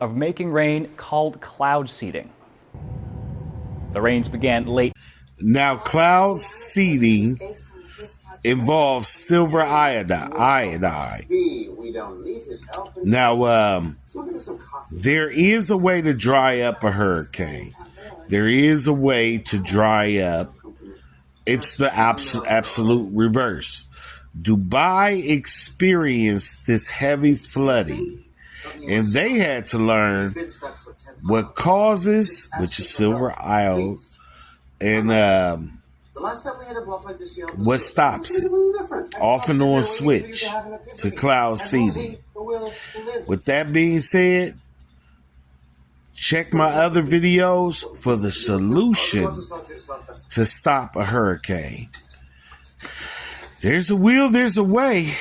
of making rain called cloud seeding. The rains began late. Now, cloud seeding involves silver iodide. Now, there is a way to dry up a hurricane. There is a way to dry up. It's the absolute reverse. Dubai experienced this heavy flooding, and they had to learn what causes, which is silver iodide, and what stops it. Off and on switch to cloud seeding. With that being said, check my other videos for the solution to stop a hurricane. There's a will, there's a way.